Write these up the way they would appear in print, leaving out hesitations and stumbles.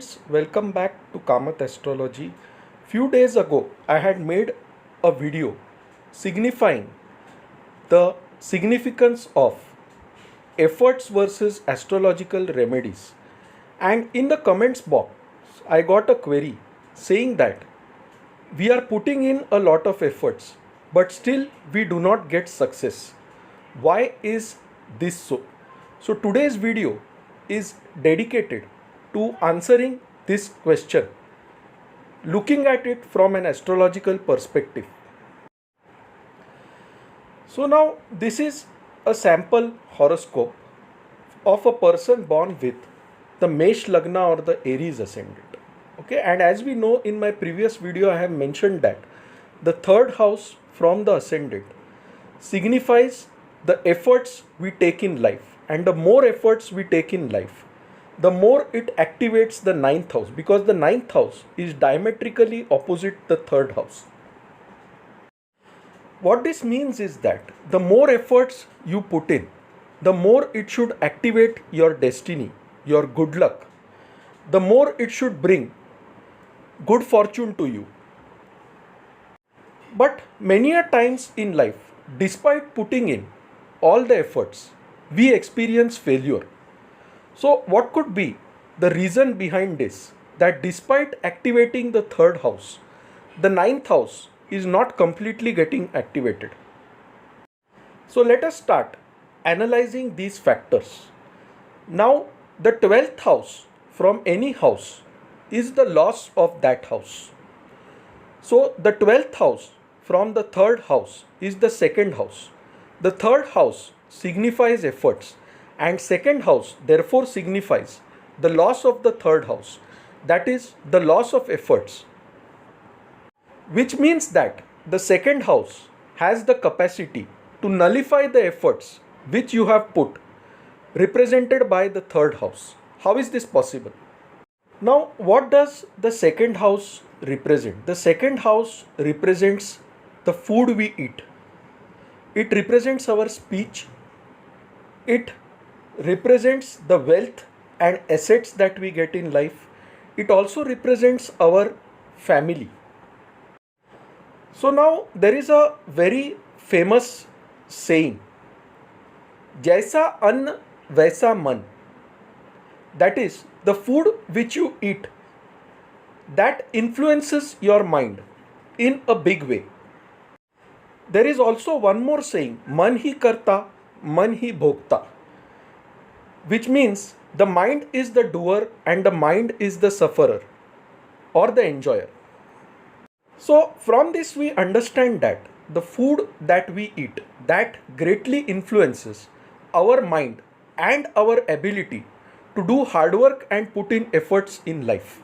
friends, welcome back to Kamath Astrology. Few days ago, I had made a video signifying the significance of efforts versus astrological remedies. And in the comments box, I got a query saying that we are putting in a lot of efforts, but still we do not get success. Why is this so? So today's video is dedicated to answering this question, looking at it from an astrological perspective. So now this is a sample horoscope of a person born with the Mesh Lagna or the Aries ascendant. Okay, and as we know, in my previous video I have mentioned that the third house from the ascendant signifies the efforts we take in life, and the more efforts we take in life, the more it activates the ninth house, because the ninth house is diametrically opposite the third house. What this means is that the more efforts you put in, the more it should activate your destiny, your good luck, the more it should bring good fortune to you. But many a times in life, despite putting in all the efforts, we experience failure. So what could be the reason behind this? That despite activating the third house, the ninth house is not completely getting activated. So let us start analyzing these factors. Now, the 12th house from any house is the loss of that house. So the 12th house from the third house is the second house. The third house signifies efforts, and second house therefore signifies the loss of the third house, that is the loss of efforts, which means that the second house has the capacity to nullify the efforts which you have put, represented by the third house. How is this possible? Now, what does the second house represent? The second house represents the food we eat. It represents our speech. It represents the wealth and assets that we get in life. It also represents our family. So now there is a very famous saying, Jaisa Ann Vaisa Man. That is, the food which you eat, that influences your mind in a big way. There is also one more saying, Man hi karta, man hi bhokta, which means the mind is the doer and the mind is the sufferer or the enjoyer. So from this we understand that the food that we eat, that greatly influences our mind and our ability to do hard work and put in efforts in life.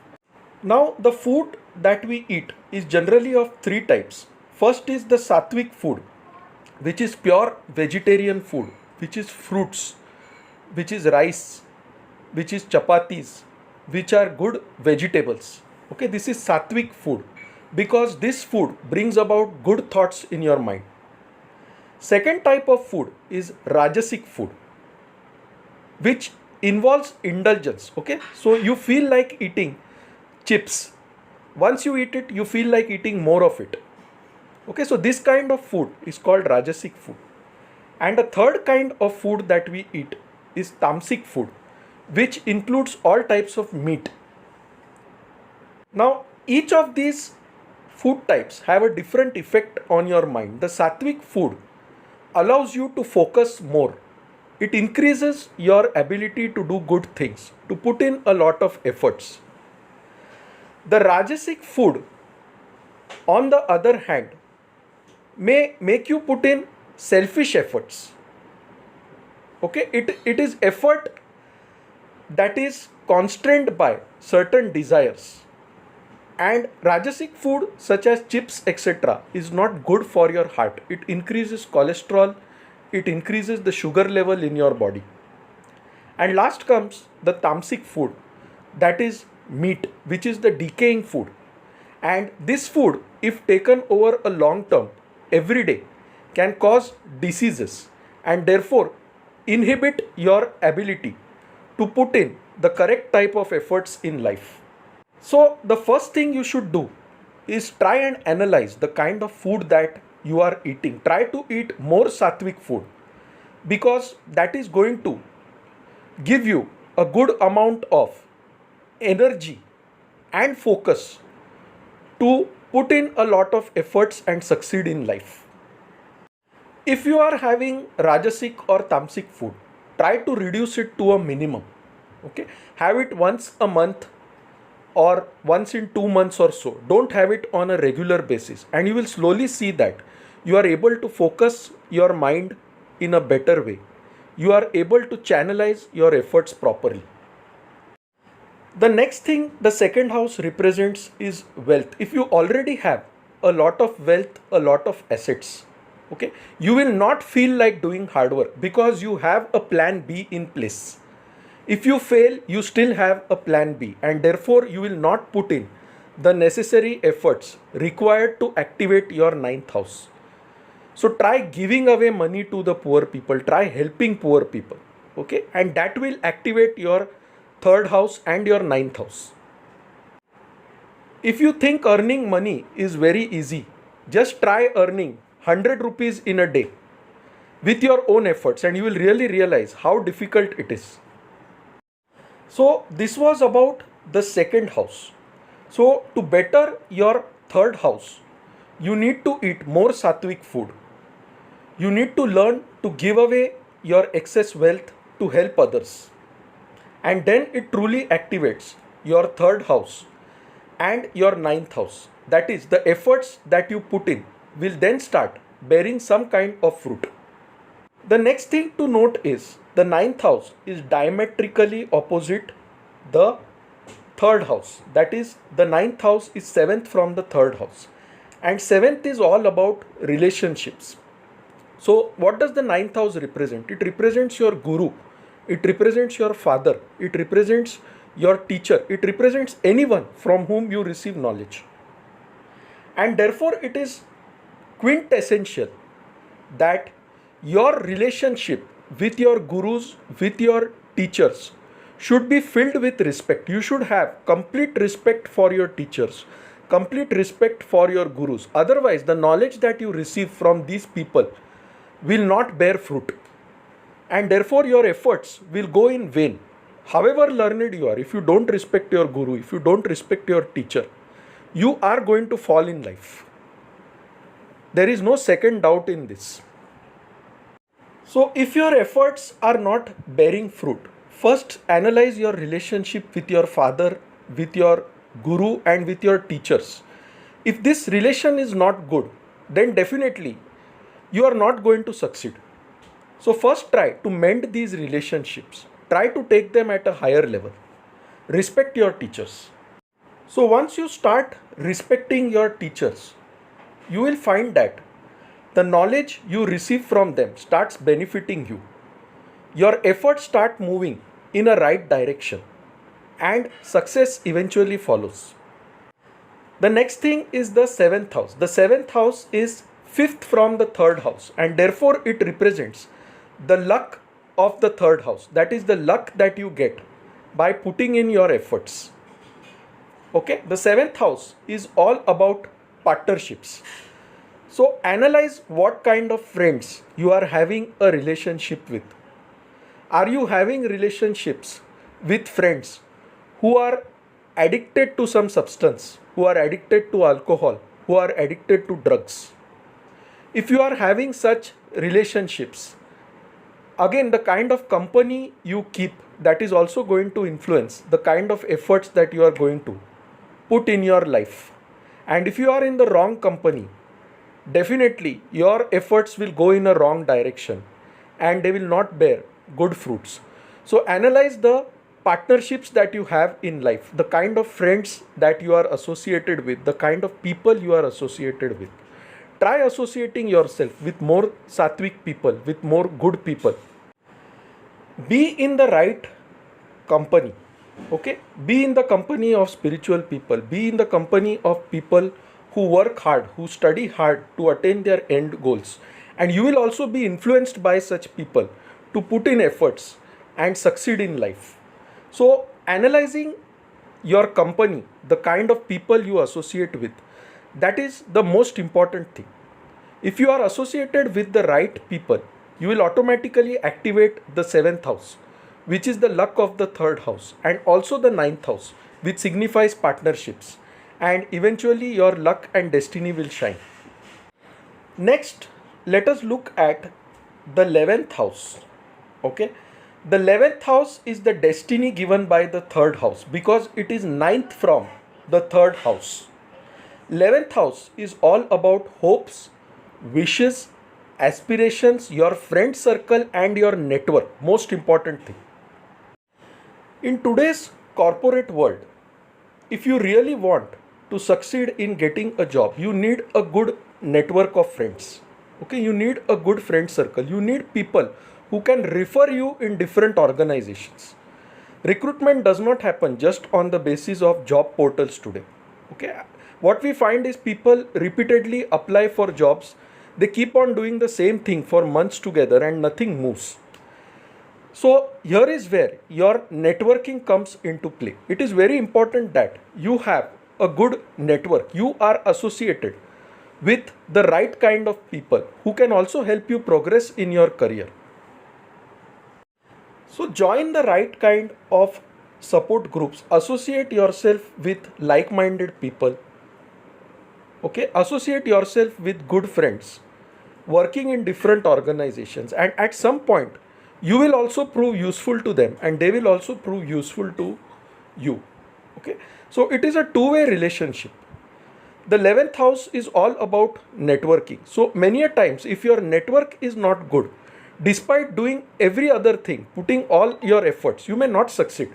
Now the food that we eat is generally of three types. First is the sattvic food, which is pure vegetarian food, which is fruits, which is rice, which is chapatis, which are good vegetables. Okay, this is sattvic food because this food brings about good thoughts in your mind. Second type of food is rajasic food, which involves indulgence. Okay, so you feel like eating chips. Once you eat it, you feel like eating more of it. Okay, so this kind of food is called rajasic food. And the third kind of food that we eat is tamasic food, which includes all types of meat. Now, each of these food types have a different effect on your mind. The sattvic food allows you to focus more. It increases your ability to do good things, to put in a lot of efforts. The rajasic food, on the other hand, may make you put in selfish efforts. Okay, it is effort that is constrained by certain desires. And rajasic food such as chips etc. is not good for your heart. It increases cholesterol, it increases the sugar level in your body. And last comes the tamasic food, that is meat, which is the decaying food. And this food, if taken over a long term, every day, can cause diseases and therefore inhibit your ability to put in the correct type of efforts in life. So, the first thing you should do is try and analyze the kind of food that you are eating. Try to eat more sattvic food, because that is going to give you a good amount of energy and focus to put in a lot of efforts and succeed in life. If you are having rajasic or tamasic food, try to reduce it to a minimum. Okay, have it once a month or once in 2 months or so. Don't have it on a regular basis, and you will slowly see that you are able to focus your mind in a better way. You are able to channelize your efforts properly. The next thing the second house represents is wealth. If you already have a lot of wealth, a lot of assets, okay, you will not feel like doing hard work because you have a plan B in place. If you fail, you still have a plan B, and therefore you will not put in the necessary efforts required to activate your ninth house. So try giving away money to the poor people, try helping poor people, okay, and that will activate your third house and your ninth house. If you think earning money is very easy, just try earning 100 rupees in a day with your own efforts, and you will really realize how difficult it is. So, this was about the second house. So, to better your third house, you need to eat more sattvic food. You need to learn to give away your excess wealth to help others. And then it truly activates your third house and your ninth house. That is, the efforts that you put in will then start bearing some kind of fruit. The next thing to note is the ninth house is diametrically opposite the third house. That is, the ninth house is seventh from the third house, and seventh is all about relationships. So, what does the ninth house represent? It represents your guru, it represents your father, it represents your teacher, it represents anyone from whom you receive knowledge. And therefore, it is quintessential that your relationship with your gurus, with your teachers, should be filled with respect. You should have complete respect for your teachers, complete respect for your gurus. Otherwise, the knowledge that you receive from these people will not bear fruit, and therefore your efforts will go in vain. However learned you are, if you don't respect your guru, if you don't respect your teacher, you are going to fall in life. There is no second doubt in this. So, if your efforts are not bearing fruit, first analyze your relationship with your father, with your guru, and with your teachers. If this relation is not good, then definitely you are not going to succeed. So, first try to mend these relationships, try to take them at a higher level. Respect your teachers. So, once you start respecting your teachers, you will find that the knowledge you receive from them starts benefiting you. Your efforts start moving in a right direction, and success eventually follows. The next thing is the seventh house. The seventh house is fifth from the third house, and therefore it represents the luck of the third house. That is the luck that you get by putting in your efforts. Okay, the seventh house is all about partnerships. So analyze what kind of friends you are having a relationship with. Are you having relationships with friends who are addicted to some substance, who are addicted to alcohol, who are addicted to drugs? If you are having such relationships, again, the kind of company you keep, that is also going to influence the kind of efforts that you are going to put in your life. And if you are in the wrong company, definitely your efforts will go in a wrong direction and they will not bear good fruits. So analyze the partnerships that you have in life, the kind of friends that you are associated with, the kind of people you are associated with. Try associating yourself with more sattvic people, with more good people. Be in the right company. Okay, be in the company of spiritual people, be in the company of people who work hard, who study hard to attain their end goals, and you will also be influenced by such people to put in efforts and succeed in life. So analyzing your company, the kind of people you associate with, that is the most important thing. If you are associated with the right people, you will automatically activate the seventh house, which is the luck of the third house, and also the ninth house, which signifies partnerships. And eventually, your luck and destiny will shine. Next, let us look at the 11th house. Okay, the 11th house is the destiny given by the third house because it is ninth from the third house. 11th house is all about hopes, wishes, aspirations, your friend circle, and your network. Most important thing. In today's corporate world, if you really want to succeed in getting a job, you need a good network of friends. Okay, you need a good friend circle. You need people who can refer you in different organizations. Recruitment does not happen just on the basis of job portals today. Okay, what we find is people repeatedly apply for jobs. They keep on doing the same thing for months together and nothing moves. So here is where your networking comes into play. It is very important that you have a good network. You are associated with the right kind of people who can also help you progress in your career. So join the right kind of support groups. Associate yourself with like-minded people. Okay, associate yourself with good friends working in different organizations, and at some point you will also prove useful to them and they will also prove useful to you. Okay, so it is a two-way relationship. The 11th house is all about networking. So many a times if your network is not good, despite doing every other thing, putting all your efforts, you may not succeed.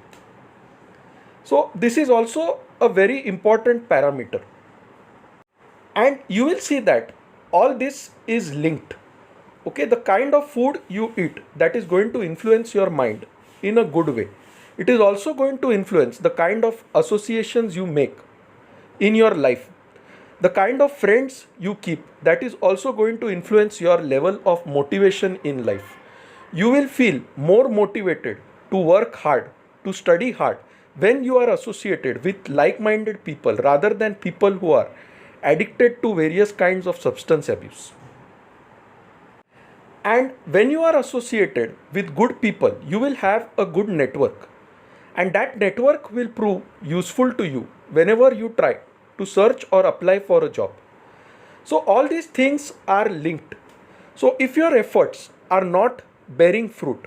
So this is also a very important parameter. And you will see that all this is linked. Okay, the kind of food you eat, that is going to influence your mind in a good way. It is also going to influence the kind of associations you make in your life. The kind of friends you keep, that is also going to influence your level of motivation in life. You will feel more motivated to work hard, to study hard, when you are associated with like-minded people rather than people who are addicted to various kinds of substance abuse. And when you are associated with good people, you will have a good network. And that network will prove useful to you whenever you try to search or apply for a job. So all these things are linked. So if your efforts are not bearing fruit,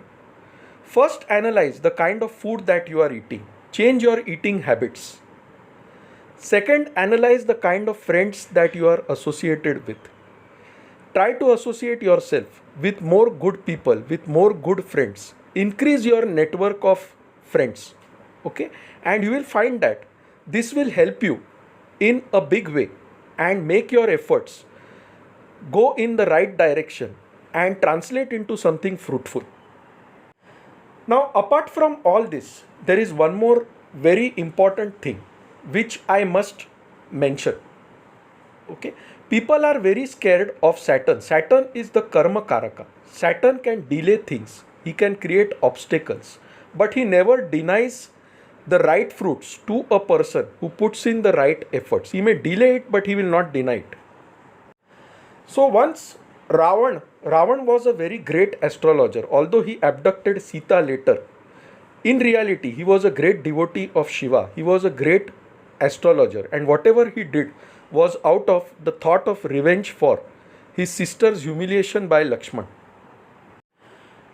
first analyze the kind of food that you are eating. Change your eating habits. Second, analyze the kind of friends that you are associated with. Try to associate yourself with more good people, with more good friends. Increase your network of friends. Okay, and you will find that this will help you in a big way and make your efforts go in the right direction and translate into something fruitful. Now, apart from all this, there is one more very important thing which I must mention. Okay, people are very scared of Saturn. Saturn is the karma karaka. Saturn can delay things, he can create obstacles, but he never denies the right fruits to a person who puts in the right efforts. He may delay it, but he will not deny it. So once Ravan was a very great astrologer, although he abducted Sita later. In reality, he was a great devotee of Shiva. He was a great astrologer, and whatever he did was out of the thought of revenge for his sister's humiliation by Lakshman.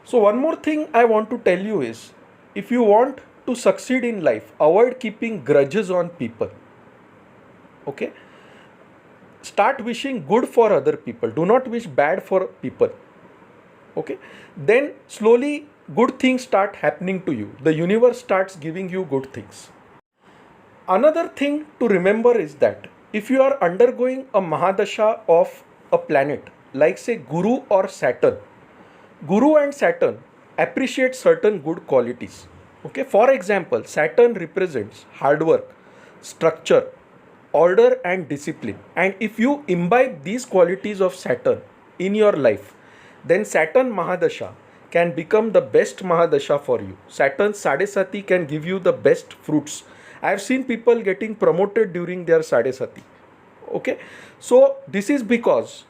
So one more thing I want to tell you is, if you want to succeed in life, avoid keeping grudges on people. Okay? Start wishing good for other people. Do not wish bad for people. Okay? Then slowly good things start happening to you. The universe starts giving you good things. Another thing to remember is that if you are undergoing a Mahadasha of a planet, like say Guru or Saturn, Guru and Saturn appreciate certain good qualities. Okay, for example, Saturn represents hard work, structure, order and discipline. And if you imbibe these qualities of Saturn in your life, then Saturn Mahadasha can become the best Mahadasha for you. Saturn's Sadesati can give you the best fruits I have seen people getting promoted during their Sadesati. Okay, so this is because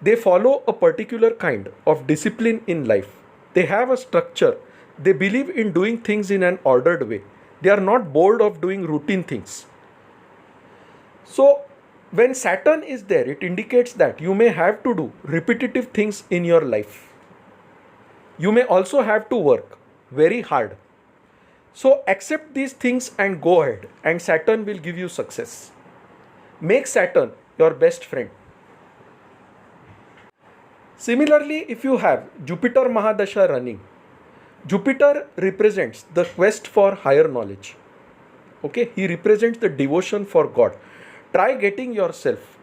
they follow a particular kind of discipline in life. They have a structure. They believe in doing things in an ordered way. They are not bored of doing routine things. So when Saturn is there, it indicates that you may have to do repetitive things in your life. You may also have to work very hard. So accept these things and go ahead, and Saturn will give you success. Make Saturn your best friend. Similarly, if you have Jupiter Mahadasha running, Jupiter represents the quest for higher knowledge. Okay, he represents the devotion for God. Try getting yourself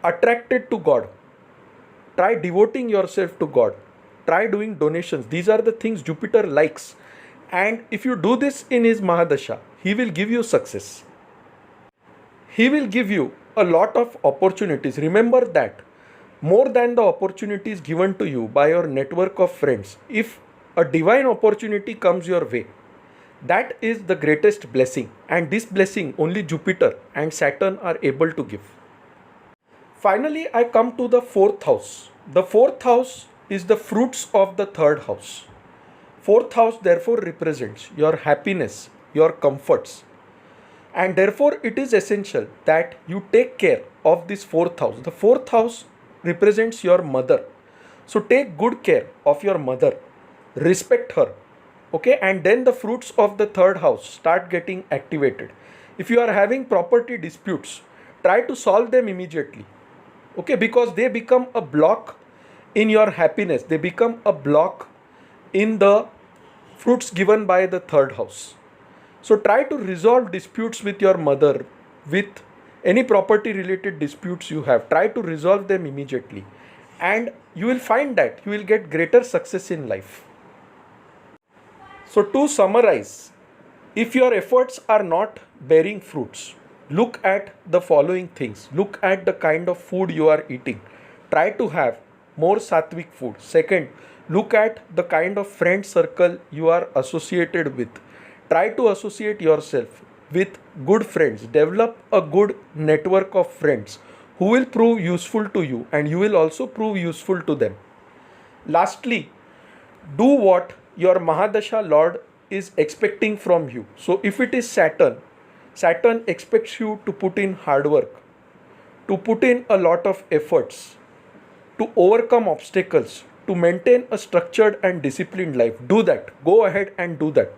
attracted to God. Try devoting yourself to God. Try doing donations. These are the things Jupiter likes. And if you do this in his Mahadasha, he will give you success. He will give you a lot of opportunities. Remember that more than the opportunities given to you by your network of friends, if a divine opportunity comes your way, that is the greatest blessing. And this blessing only Jupiter and Saturn are able to give. Finally, I come to the fourth house. The fourth house is the fruits of the third house. Fourth house therefore represents your happiness, your comforts. And therefore it is essential that you take care of this fourth house. The fourth house represents your mother. So take good care of your mother. Respect her. Okay, and then the fruits of the third house start getting activated. If you are having property disputes, try to solve them immediately. Okay, because they become a block in your happiness. They become a block in the fruits given by the third house. So try to resolve disputes with your mother, with any property related disputes you have. Try to resolve them immediately. And you will find that you will get greater success in life. So to summarize, if your efforts are not bearing fruits, look at the following things. Look at the kind of food you are eating. Try to have more sattvic food. Second, look at the kind of friend circle you are associated with. Try to associate yourself with good friends. Develop a good network of friends who will prove useful to you, and you will also prove useful to them. Lastly, do what your Mahadasha Lord is expecting from you. So if it is Saturn, Saturn expects you to put in hard work, to put in a lot of efforts, to overcome obstacles, to maintain a structured and disciplined life. Do that. Go ahead and do that.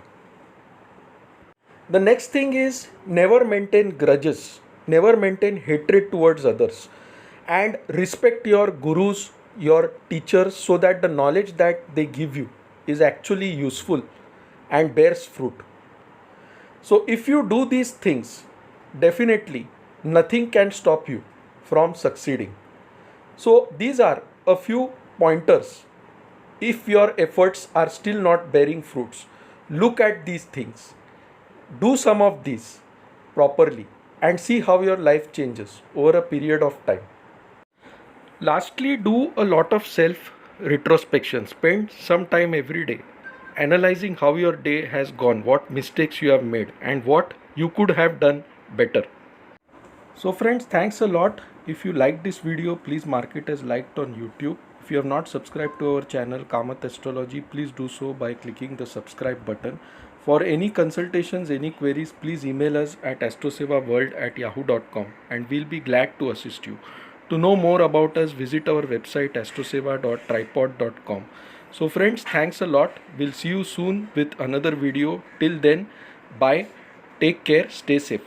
The next thing is never maintain grudges, never maintain hatred towards others, and respect your gurus, your teachers, so that the knowledge that they give you is actually useful and bears fruit. So if you do these things, definitely nothing can stop you from succeeding. So these are a few pointers. If your efforts are still not bearing fruits, look at these things. Do some of these properly and see how your life changes over a period of time. Lastly, do a lot of self retrospection. Spend some time every day analyzing how your day has gone, what mistakes you have made, and what you could have done better. So friends, thanks a lot. If you like this video, please mark it as liked on YouTube. If you have not subscribed to our channel Kamath Astrology, please do so by clicking the subscribe button. For any consultations, any queries, please email us at astrosevaworld@yahoo.com and we'll be glad to assist you. To know more about us, visit our website astroseva.tripod.com. So friends, thanks a lot. We'll see you soon with another video. Till then, bye. Take care. Stay safe.